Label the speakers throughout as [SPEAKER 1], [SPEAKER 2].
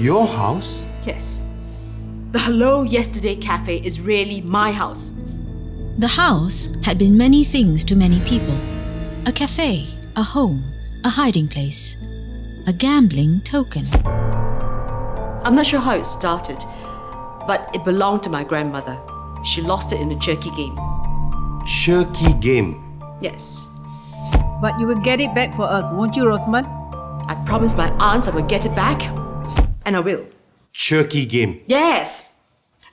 [SPEAKER 1] Your house?
[SPEAKER 2] Yes. The Hello Yesterday Cafe is really my house.
[SPEAKER 3] The house had been many things to many people. A cafe, a home, a hiding place, a gambling token.
[SPEAKER 2] I'm not sure how it started, but it belonged to my grandmother. She lost it in a turkey game.
[SPEAKER 1] Turkey game.
[SPEAKER 2] Yes.
[SPEAKER 4] But you will get it back for us, won't you, Rosamond?
[SPEAKER 2] I promised my aunts I would get it back, and I will.
[SPEAKER 1] Turkey game.
[SPEAKER 2] Yes!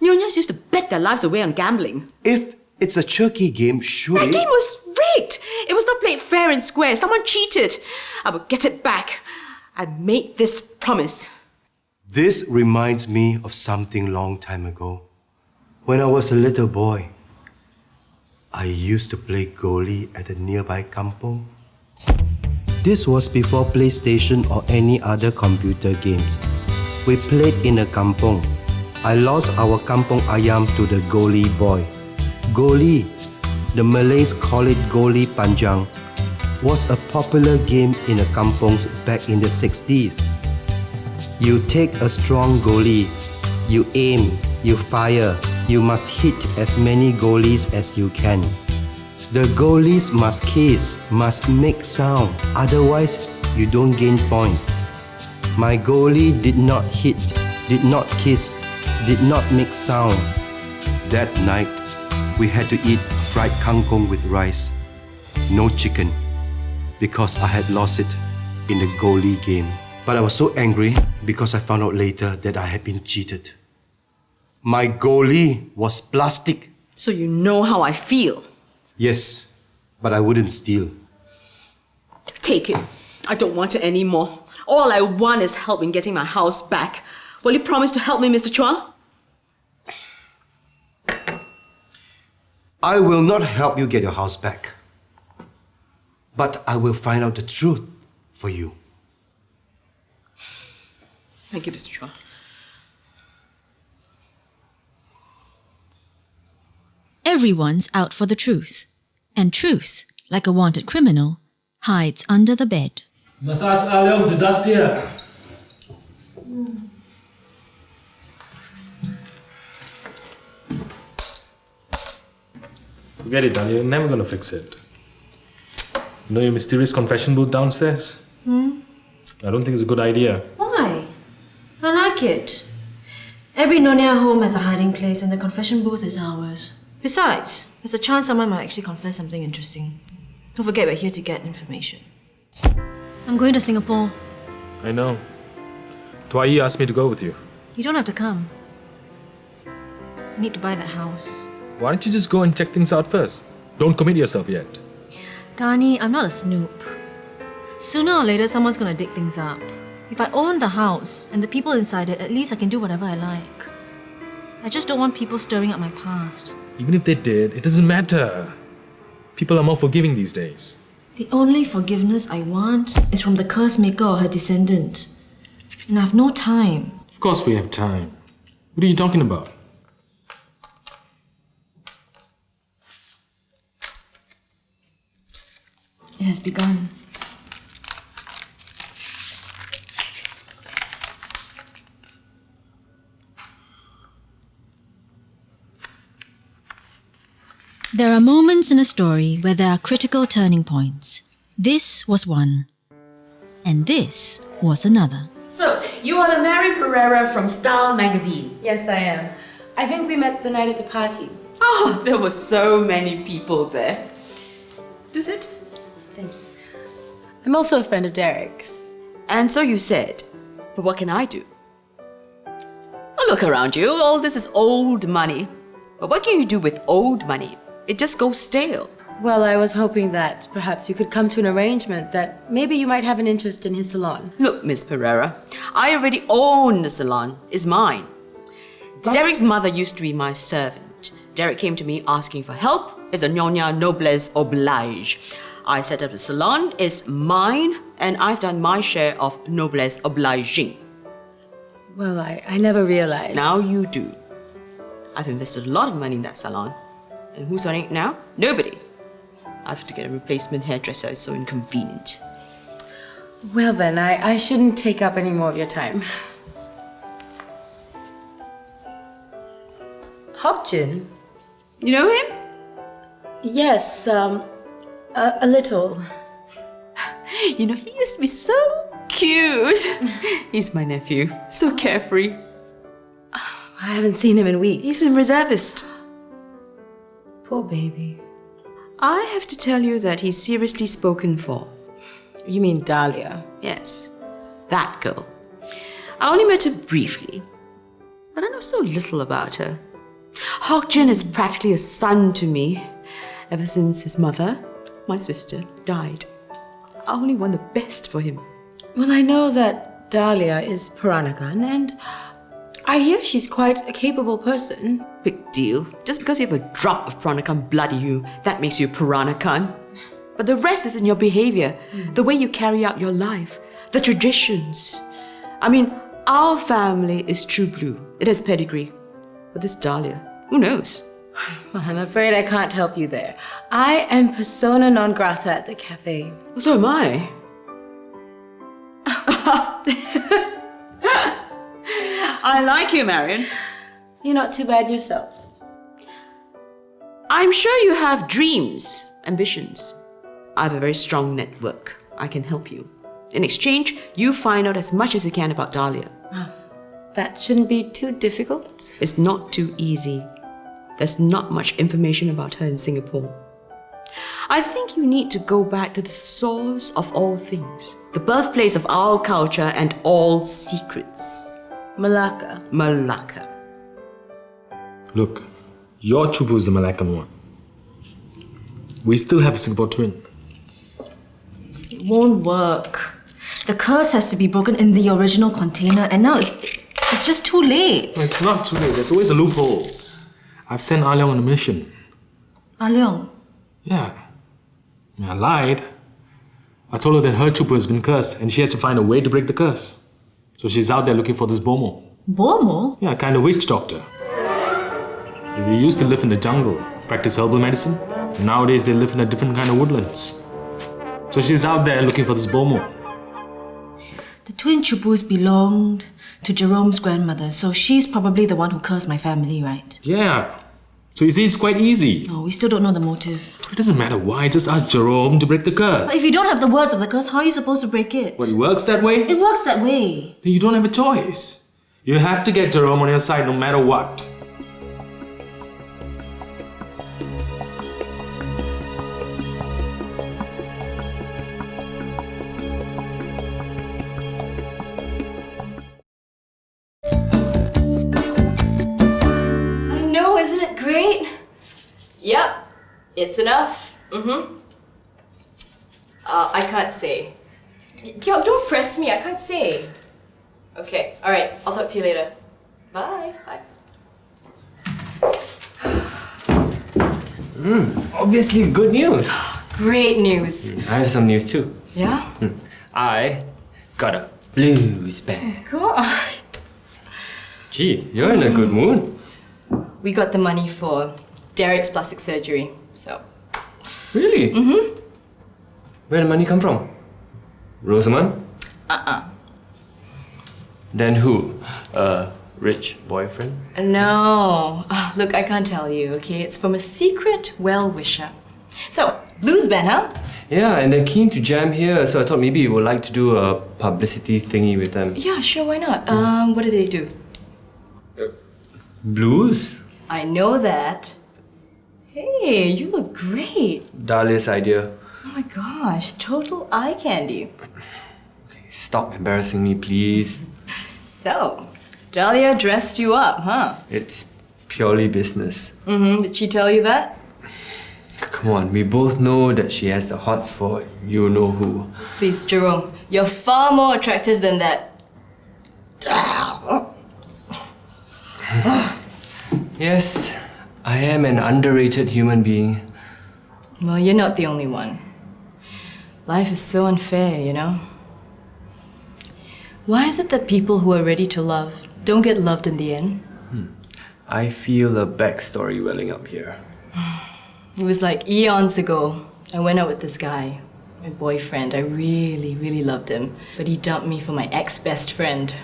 [SPEAKER 2] Nyonyas used to bet their lives away on gambling.
[SPEAKER 1] If it's a turkey game, surely...
[SPEAKER 2] That game was rigged! It was not played fair and square. Someone cheated. I would get it back. I made this promise.
[SPEAKER 1] This reminds me of something long time ago. When I was a little boy, I used to play goalie at a nearby kampong. This was before PlayStation or any other computer games. We played in a kampong. I lost our kampong ayam to the goalie boy. Goalie, the Malays call it goalie panjang, was a popular game in the kampongs back in the 60s. You take a strong goalie, you aim, you fire, you must hit as many goalies as you can. The goalies must kiss, must make sound, otherwise you don't gain points. My goalie did not hit, did not kiss, did not make sound. That night, we had to eat fried kangkong with rice, no chicken, because I had lost it in the goalie game. But I was so angry because I found out later that I had been cheated. My goalie was plastic.
[SPEAKER 2] So you know how I feel.
[SPEAKER 1] Yes, but I wouldn't steal.
[SPEAKER 2] Take it. I don't want it anymore. All I want is help in getting my house back. Will you promise to help me, Mr. Chua?
[SPEAKER 1] I will not help you get your house back. But I will find out the truth for you.
[SPEAKER 2] Thank you, Mr. Chua.
[SPEAKER 3] Everyone's out for the truth. And truth, like a wanted criminal, hides under the bed.
[SPEAKER 5] Masas Alyom, the dust here. Forget it, darling. You're never gonna fix it. You know your mysterious confession booth downstairs? I don't think it's a good idea.
[SPEAKER 6] Why? I like it. Every Nyonya home has a hiding place and the confession booth is ours. Besides, there's a chance someone might actually confess something interesting. Don't forget we're here to get information. I'm going to Singapore.
[SPEAKER 5] I know. Twai asked me to go with you.
[SPEAKER 6] You don't have to come. I need to buy that house.
[SPEAKER 5] Why don't you just go and check things out first? Don't commit yourself yet.
[SPEAKER 6] Garni, I'm not a snoop. Sooner or later, someone's gonna dig things up. If I own the house and the people inside it, at least I can do whatever I like. I just don't want people stirring up my past.
[SPEAKER 5] Even if they did, it doesn't matter. People are more forgiving these days.
[SPEAKER 6] The only forgiveness I want is from the curse maker or her descendant. And I have no time.
[SPEAKER 5] Of course we have time. What are you talking about?
[SPEAKER 6] It has begun.
[SPEAKER 3] There are moments in a story where there are critical turning points. This was one. And this was another.
[SPEAKER 2] So, you are the Mary Pereira from Style magazine.
[SPEAKER 7] Yes, I am. I think we met the night of the party.
[SPEAKER 2] Oh, there were so many people there. Do sit.
[SPEAKER 7] Thank you. I'm also a friend of Derek's.
[SPEAKER 2] And so you said. But what can I do? Oh, look around you. All this is old money. But what can you do with old money? It just goes stale.
[SPEAKER 7] Well, I was hoping that perhaps we could come to an arrangement that maybe you might have an interest in his salon.
[SPEAKER 2] Look, Miss Pereira, I already own the salon. It's mine. Derek's mother used to be my servant. Derek came to me asking for help. It's a Nyonya noblesse oblige. I set up the salon. It's mine, and I've done my share of noblesse obliging.
[SPEAKER 7] Well, I never realized.
[SPEAKER 2] Now you do. I've invested a lot of money in that salon. And who's running it now? Nobody. I have to get a replacement hairdresser. It's so inconvenient.
[SPEAKER 7] Well then, I shouldn't take up any more of your time. Hokjin?
[SPEAKER 2] You know him?
[SPEAKER 7] Yes, a little.
[SPEAKER 2] You know, he used to be so cute. He's my nephew. So carefree.
[SPEAKER 7] I haven't seen him in weeks.
[SPEAKER 2] He's a reservist.
[SPEAKER 7] Poor baby.
[SPEAKER 2] I have to tell you that he's seriously spoken for.
[SPEAKER 7] You mean Dahlia?
[SPEAKER 2] Yes, that girl. I only met her briefly, but I know so little about her. Hokjin is practically a son to me, ever since his mother, my sister, died. I only want the best for him.
[SPEAKER 7] Well, I know that Dahlia is Peranakan, and I hear she's quite a capable person.
[SPEAKER 2] Big deal. Just because you have a drop of Peranakan blood in you, that makes you Peranakan. But the rest is in your behavior, the way you carry out your life, the traditions. I mean, our family is true blue. It has pedigree. But this Dahlia, who knows?
[SPEAKER 7] Well, I'm afraid I can't help you there. I am persona non grata at the cafe.
[SPEAKER 2] So am I. I like you, Marion.
[SPEAKER 7] You're not too bad yourself.
[SPEAKER 2] I'm sure you have dreams, ambitions. I have a very strong network. I can help you. In exchange, you find out as much as you can about Dahlia.
[SPEAKER 7] That shouldn't be too difficult.
[SPEAKER 2] It's not too easy. There's not much information about her in Singapore. I think you need to go back to the source of all things, the birthplace of our culture and all secrets.
[SPEAKER 7] Malacca.
[SPEAKER 2] Malacca.
[SPEAKER 5] Look, your Chubu is the Malaccan one. We still have a Singapore twin.
[SPEAKER 6] It won't work. The curse has to be broken in the original container, and now it's just too late.
[SPEAKER 5] No, it's not too late. There's always a loophole. I've sent Ah Leong on a mission.
[SPEAKER 6] Ah Leong,
[SPEAKER 5] Yeah. I lied. I told her that her Chubu has been cursed and she has to find a way to break the curse. So she's out there looking for this Bomo.
[SPEAKER 6] Bomo?
[SPEAKER 5] Yeah, a kind of witch doctor. They used to live in the jungle, practice herbal medicine. And nowadays they live in a different kind of woodlands. So she's out there looking for this Bomo.
[SPEAKER 6] The twin Chubus belonged to Jerome's grandmother, so she's probably the one who cursed my family, right?
[SPEAKER 5] Yeah. So you see, it's quite easy.
[SPEAKER 6] No, we still don't know the motive.
[SPEAKER 5] It doesn't matter why, just ask Jerome to break the curse.
[SPEAKER 6] But if you don't have the words of the curse, how are you supposed to break it?
[SPEAKER 5] But it works that way?
[SPEAKER 6] It works that way.
[SPEAKER 5] Then you don't have a choice. You have to get Jerome on your side no matter what.
[SPEAKER 8] I know, isn't it great? Yep, it's enough. I can't say. Yo, don't press me, I can't say. Okay, alright, I'll talk to you later. Bye. Bye.
[SPEAKER 9] Obviously good news.
[SPEAKER 8] Great news.
[SPEAKER 9] I have some news too.
[SPEAKER 8] Yeah?
[SPEAKER 9] I got a blues band.
[SPEAKER 8] Cool.
[SPEAKER 9] Gee, you're in a good mood.
[SPEAKER 8] We got the money for Derek's plastic surgery, so.
[SPEAKER 9] Really? Where did the money come from? Rosamund? Then who? A rich boyfriend?
[SPEAKER 8] No. Look, I can't tell you, okay? It's from a secret well-wisher. So, blues band, huh?
[SPEAKER 9] Yeah, and they're keen to jam here, so I thought maybe you would like to do a publicity thingy with them.
[SPEAKER 8] Yeah, sure, why not? What do they do?
[SPEAKER 9] Blues?
[SPEAKER 8] I know that. Hey, you look great.
[SPEAKER 9] Dahlia's idea.
[SPEAKER 8] Oh my gosh, total eye candy.
[SPEAKER 9] Stop embarrassing me, please.
[SPEAKER 8] So, Dahlia dressed you up, huh?
[SPEAKER 9] It's purely business.
[SPEAKER 8] Did she tell you that?
[SPEAKER 9] Come on, we both know that she has the hots for you-know-who.
[SPEAKER 8] Please, Jerome, you're far more attractive than that.
[SPEAKER 9] Yes, I am an underrated human being.
[SPEAKER 8] Well, you're not the only one. Life is so unfair, you know? Why is it that people who are ready to love don't get loved in the end?
[SPEAKER 9] I feel a backstory welling up here.
[SPEAKER 8] It was like eons ago. I went out with this guy, my boyfriend. I really, really loved him. But he dumped me for my ex-best friend.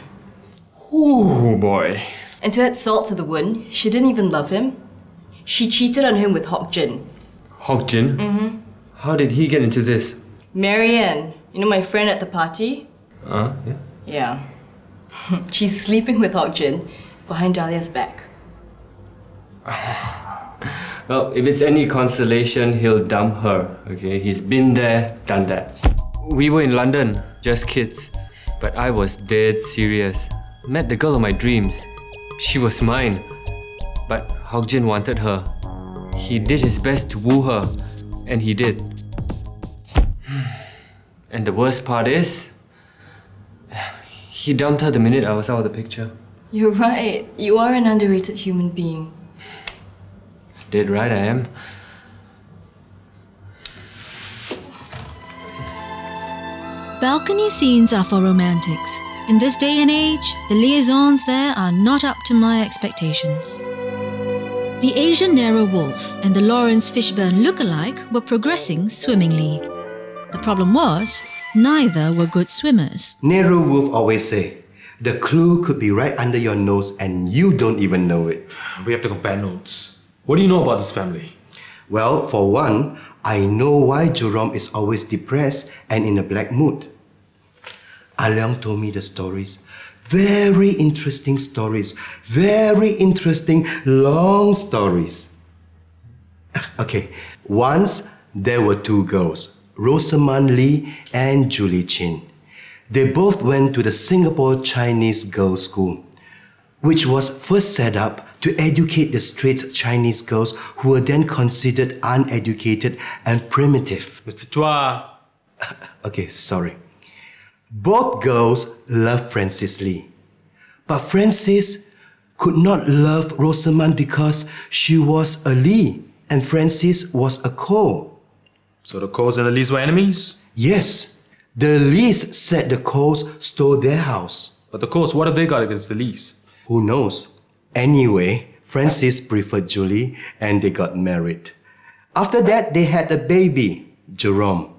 [SPEAKER 9] Ooh, boy.
[SPEAKER 8] And to add salt to the wound, she didn't even love him. She cheated on him with Hock Jin.
[SPEAKER 9] Hock Jin? Mm-hmm. How did he get into this?
[SPEAKER 8] Marianne, you know my friend at the party?
[SPEAKER 9] Yeah.
[SPEAKER 8] Yeah. She's sleeping with Hock Jin behind Dahlia's back.
[SPEAKER 9] Well, if it's any consolation, he'll dump her, okay? He's been there, done that. We were in London, just kids. But I was dead serious. Met the girl of my dreams. She was mine. But Hock Jin wanted her. He did his best to woo her. And he did. And the worst part is, he dumped her the minute I was out of the picture.
[SPEAKER 8] You're right. You are an underrated human being.
[SPEAKER 9] Dead right I am.
[SPEAKER 3] Balcony scenes are for romantics. In this day and age, the liaisons there are not up to my expectations. The Asian Nero Wolf and the Lawrence Fishburne look-alike were progressing swimmingly. The problem was, neither were good swimmers.
[SPEAKER 1] Nero Wolf always say, the clue could be right under your nose and you don't even know it.
[SPEAKER 5] We have to compare notes. What do you know about this family?
[SPEAKER 1] Well, for one, I know why Jerome is always depressed and in a black mood. Leong told me the stories. Very interesting stories. Very interesting, long stories. Okay, once there were two girls, Rosamund Lee and Julie Chin. They both went to the Singapore Chinese Girls' School, which was first set up to educate the straight Chinese girls who were then considered uneducated and primitive.
[SPEAKER 5] Mr. Chua.
[SPEAKER 1] Okay, sorry. Both girls loved Frances Lee. But Frances could not love Rosamund because she was a Lee and Frances was a Cole.
[SPEAKER 5] So the Coles and the Lees were enemies?
[SPEAKER 1] Yes, the Lees said the Coles stole their house.
[SPEAKER 5] But the Coles, what have they got against the Lees?
[SPEAKER 1] Who knows? Anyway, Frances preferred Julie and they got married. After that, they had a baby, Jerome.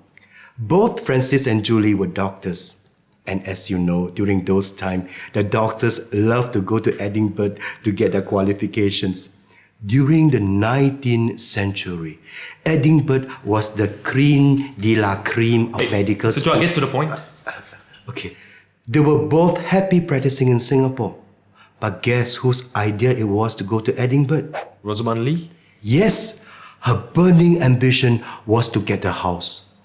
[SPEAKER 1] Both Frances and Julie were doctors. And as you know, during those times, the doctors loved to go to Edinburgh to get their qualifications. During the 19th century, Edinburgh was the creme de la creme of medical
[SPEAKER 5] Mr.
[SPEAKER 1] school.
[SPEAKER 5] Chua, get to the point.
[SPEAKER 1] Okay, they were both happy practicing in Singapore. But guess whose idea it was to go to Edinburgh?
[SPEAKER 5] Rosamund Lee?
[SPEAKER 1] Yes, her burning ambition was to get a house.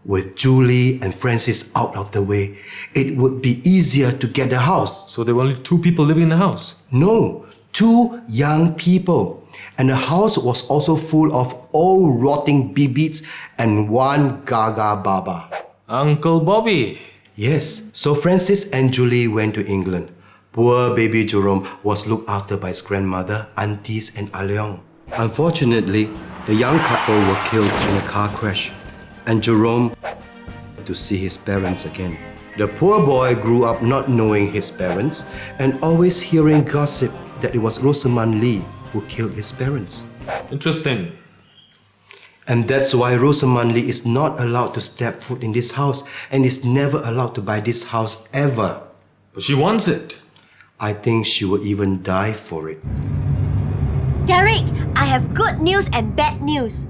[SPEAKER 1] With Julie and Frances out of the way, it would be easier to get a house.
[SPEAKER 5] So there were only two people living in the house?
[SPEAKER 1] No, two young people. And the house was also full of old rotting bibits and one Gaga Baba.
[SPEAKER 5] Uncle Bobby.
[SPEAKER 1] Yes, so Frances and Julie went to England. Poor baby Jerome was looked after by his grandmother, aunties and Leong. Unfortunately, the young couple were killed in a car crash and Jerome to see his parents again. The poor boy grew up not knowing his parents and always hearing gossip that it was Rosamund Lee who killed his parents.
[SPEAKER 5] Interesting.
[SPEAKER 1] And that's why Rosamund Lee is not allowed to step foot in this house and is never allowed to buy this house ever.
[SPEAKER 5] But she wants it.
[SPEAKER 1] I think she will even die for it.
[SPEAKER 10] Derek, I have good news and bad news.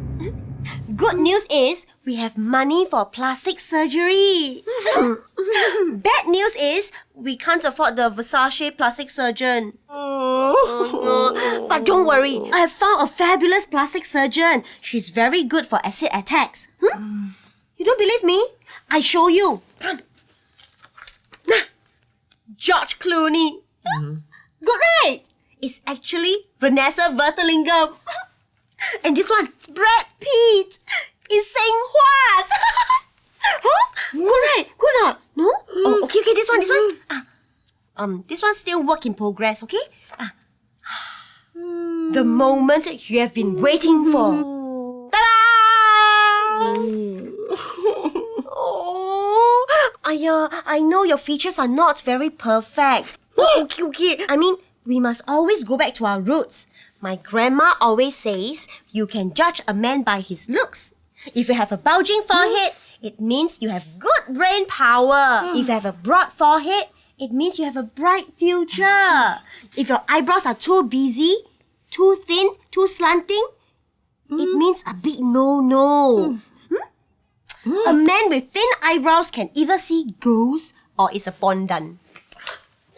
[SPEAKER 10] Good news is we have money for plastic surgery. Bad news is we can't afford the Versace plastic surgeon. But don't worry, I have found a fabulous plastic surgeon. She's very good for acid attacks. You don't believe me? I show you. Come. Nah. George Clooney. Good, right? It's actually Vanessa Vertelingam. And this one, Brad Pitt, is saying what? Huh? Good, right? Good not? No? Oh, okay, this one. This one's still work in progress, okay? The moment you have been waiting for. Ta-da! Oh, I know your features are not very perfect. Okay. I mean, we must always go back to our roots. My grandma always says you can judge a man by his looks. If you have a bulging forehead, it means you have good brain power. If you have a broad forehead, It means you have a bright future. If your eyebrows are too busy, too thin, too slanting, it means a big no-no. A man with thin eyebrows can either see ghosts or is a bondan.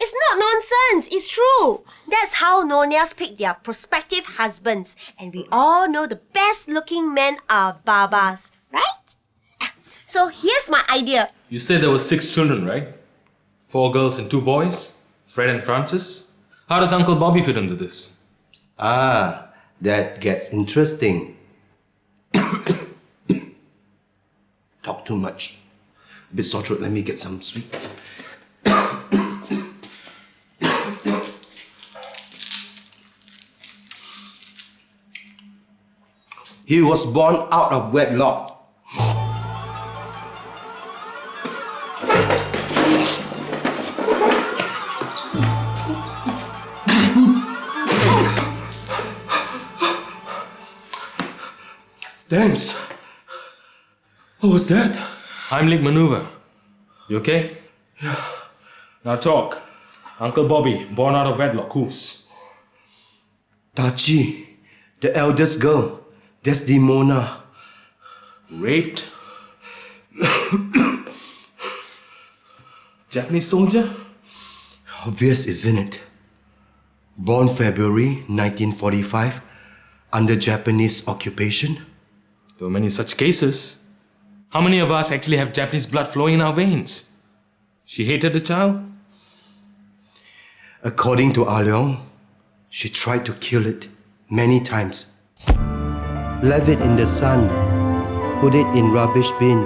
[SPEAKER 10] It's not nonsense, it's true. That's how Nonias pick their prospective husbands. And we all know the best looking men are babas, right? So here's my idea.
[SPEAKER 5] You said there were 6 children, right? 4 girls and 2 boys? Fred and Francis? How does Uncle Bobby fit into this?
[SPEAKER 1] Ah, that gets interesting. Talk too much. Bit sore throat, let me get some sweet. He was born out of wedlock. Thanks. What was that?
[SPEAKER 5] Heimlich maneuver. You okay?
[SPEAKER 1] Yeah.
[SPEAKER 5] Now talk. Uncle Bobby, born out of wedlock, whose?
[SPEAKER 1] Tachi, the eldest girl. Desdemona.
[SPEAKER 5] Raped? Japanese soldier?
[SPEAKER 1] Obvious, isn't it? Born February 1945 under Japanese occupation.
[SPEAKER 5] There were many such cases. How many of us actually have Japanese blood flowing in our veins? She hated the child?
[SPEAKER 1] According to Ah Leong, she tried to kill it many times. Left it in the sun, put it in rubbish bin,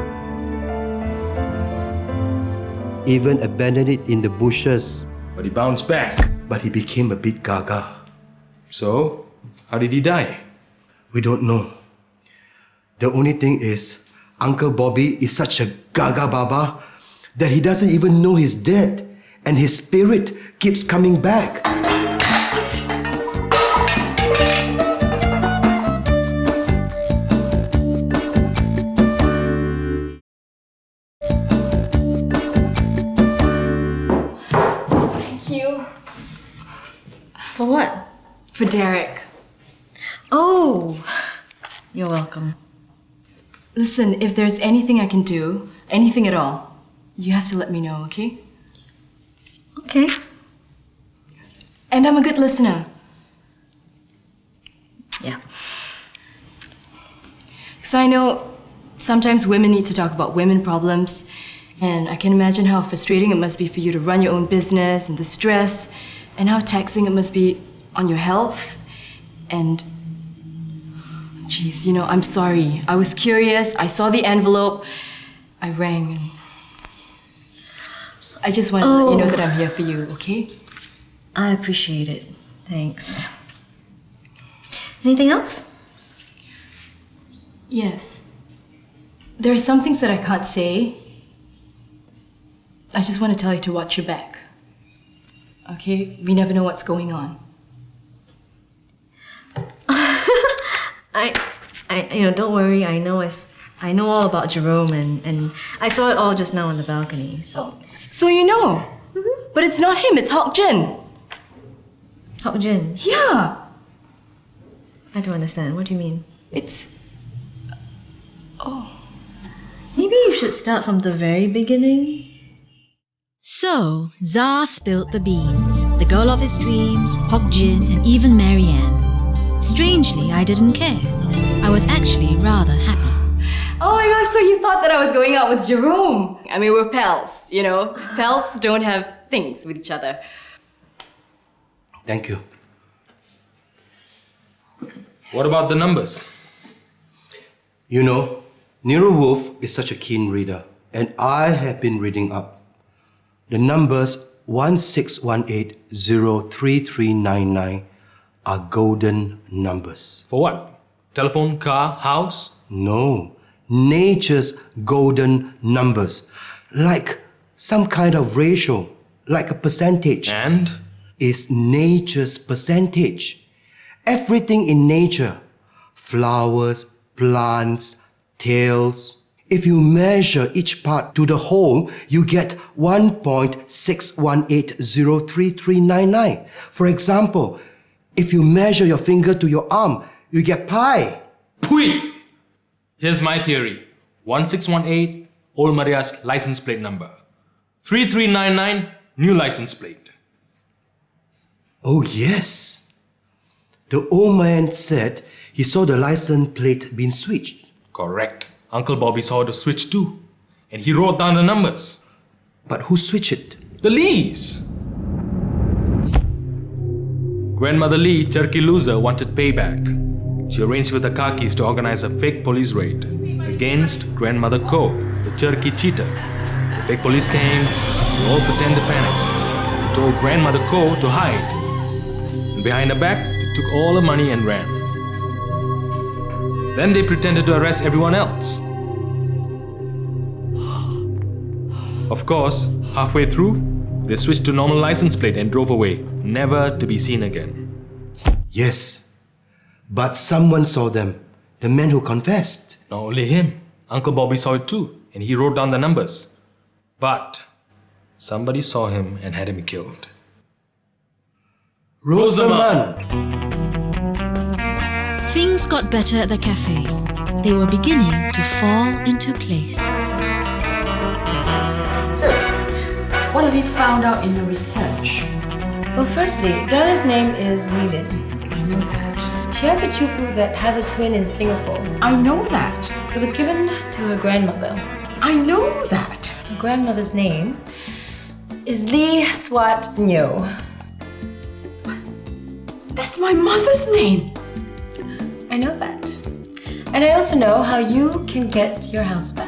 [SPEAKER 1] even abandoned it in the bushes.
[SPEAKER 5] But he bounced back.
[SPEAKER 1] But he became a bit gaga.
[SPEAKER 5] So, how did he die?
[SPEAKER 1] We don't know. The only thing is, Uncle Bobby is such a gaga baba that he doesn't even know he's dead, and his spirit keeps coming back.
[SPEAKER 6] For what?
[SPEAKER 8] For Derek.
[SPEAKER 6] Oh, you're welcome.
[SPEAKER 8] Listen, if there's anything I can do, anything at all, you have to let me know, okay?
[SPEAKER 6] Okay.
[SPEAKER 8] And I'm a good listener.
[SPEAKER 6] Yeah.
[SPEAKER 8] Because I know sometimes women need to talk about women problems, and I can imagine how frustrating it must be for you to run your own business and the stress, and how taxing it must be on your health. And geez, I'm sorry. I was curious, I saw the envelope, I rang, and I just wanted to let you know that I'm here for you, okay?
[SPEAKER 6] I appreciate it. Thanks. Anything else?
[SPEAKER 8] Yes. There are some things that I can't say. I just want to tell you to watch your back. Okay? We never know what's going on.
[SPEAKER 6] Don't worry. I know all about Jerome, and I saw it all just now on the balcony. So.
[SPEAKER 8] So you know? Mm-hmm. But it's not him. It's Hok Jin.
[SPEAKER 6] Hok Jin?
[SPEAKER 8] Yeah.
[SPEAKER 6] I don't understand. What do you mean?
[SPEAKER 8] It's. Oh.
[SPEAKER 6] Maybe you should start from the very beginning.
[SPEAKER 3] So, Zar spilled the beans, the girl of his dreams, Hok Jin, and even Marianne. Strangely, I didn't care. I was actually rather happy.
[SPEAKER 8] Oh my gosh, so you thought that I was going out with Jerome? I mean, we're pals, Pals don't have things with each other.
[SPEAKER 1] Thank you.
[SPEAKER 5] What about the numbers?
[SPEAKER 1] You know, Nero Wolf is such a keen reader, and I have been reading up. The numbers 1618-03399 are golden numbers.
[SPEAKER 5] For what? Telephone, car, house?
[SPEAKER 1] No, nature's golden numbers. Like some kind of ratio, like a percentage.
[SPEAKER 5] And?
[SPEAKER 1] Is nature's percentage. Everything in nature, flowers, plants, tails, If you measure each part to the whole, you get 1.618033399. For example, if you measure your finger to your arm, you get pi.
[SPEAKER 5] Pui! Here's my theory. 1618, old Maria's license plate number. 3399, new license plate.
[SPEAKER 1] Oh, yes. The old man said he saw the license plate being switched.
[SPEAKER 5] Correct. Uncle Bobby saw the switch too. And he wrote down the numbers.
[SPEAKER 1] But who switched it?
[SPEAKER 5] The Lees. Grandmother Lee, jerky loser, wanted payback. She arranged with the Kakis to organize a fake police raid against Grandmother Ko, the jerky cheater. The fake police came, they all pretended to panic. They told Grandmother Ko to hide. And behind her back, they took all the money and ran. Then they pretended to arrest everyone else. Of course, halfway through, they switched to normal license plate and drove away, never to be seen again.
[SPEAKER 1] Yes, but someone saw them, the man who confessed.
[SPEAKER 5] Not only him, Uncle Bobby saw it too, and he wrote down the numbers. But somebody saw him and had him killed.
[SPEAKER 1] Rosamund!
[SPEAKER 3] Things got better at the cafe. They were beginning to fall into place.
[SPEAKER 2] So, what have you found out in your research?
[SPEAKER 7] Well, firstly, Dahlia's name is Lilin.
[SPEAKER 2] I know that.
[SPEAKER 7] She has a chupu that has a twin in Singapore.
[SPEAKER 2] I know that.
[SPEAKER 7] It was given to her grandmother.
[SPEAKER 2] I know that.
[SPEAKER 7] Her grandmother's name is Lee Swat Nyo.
[SPEAKER 2] That's my mother's name.
[SPEAKER 7] I know that. And I also know how you can get your house back.